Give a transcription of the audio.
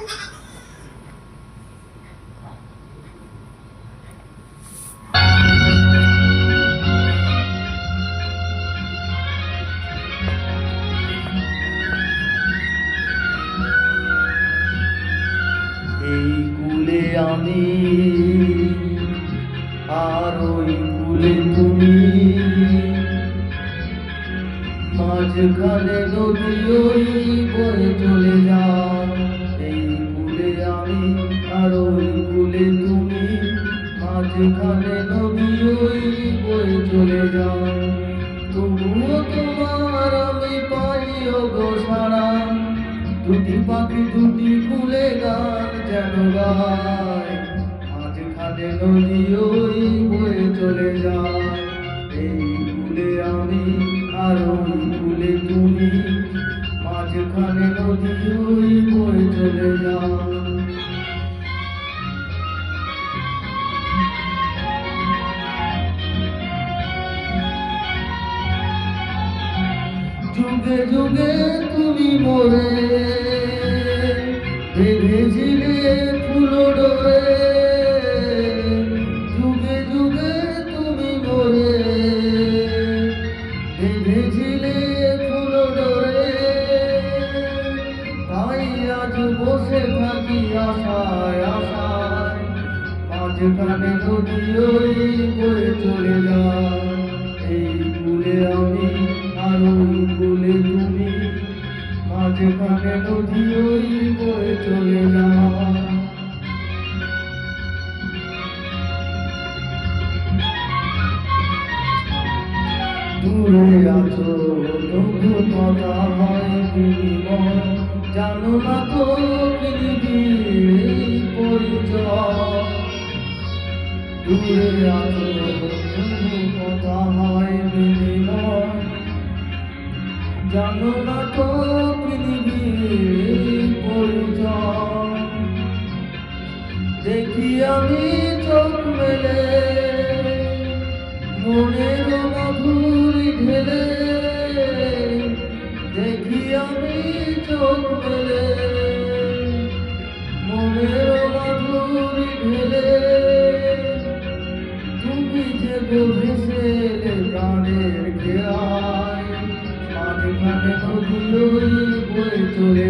এই কুলে আমি আর ওই কুলে তুমি, মাঝখানে নদী ওই বয়ে চলে যাও। এই কুলে আমি আর ওই কুলে তুমি, মাঝখানে নদী ওই বয়ে চলে যাও। তবুও তোমার আমি পাই গো সারা, দুটি পাখি দুটি কুলে গান যেন গায়। মাঝখানে নদী ওই বয়ে চলে যায়। এই কুলে আমি আর ওই কুলে তুমি, মাঝখানে নদী ওই বয়ে চলে যায়। যুগে যুগে তুমি মোরে বেঁধেছিলে ফুল ডোরে, যুগে যুগে তুমি মোরে বেঁধেছিলে ফুল ডোরে। তাই আজ বসে থাকি আশায় আশায়, মাঝখানে নদী ওই বয়ে চলে যায়। এই কুলে আমি আর ওই কুলে তুমি, মাঝখানে নদী ওই বয়ে চলে যায়। দূরে আছো তবু কথা হয় বিনিময়, জানো না তো পৃথিবীর পরিচয়। দূরে আছো তবু কথা হয় বিনিময়, জানো না তো পৃথিবীর পরিচয়। দেখি আমি চোখ মেলে মনের মাধুরী ঢেলে, দেখি আমি চোখ মেলে মনের মাধুরী ঢেলে। তুমি যে ভেসেলে প্রাণের খেয়ায়, মাঝখানে নদী ওই বয়ে চলে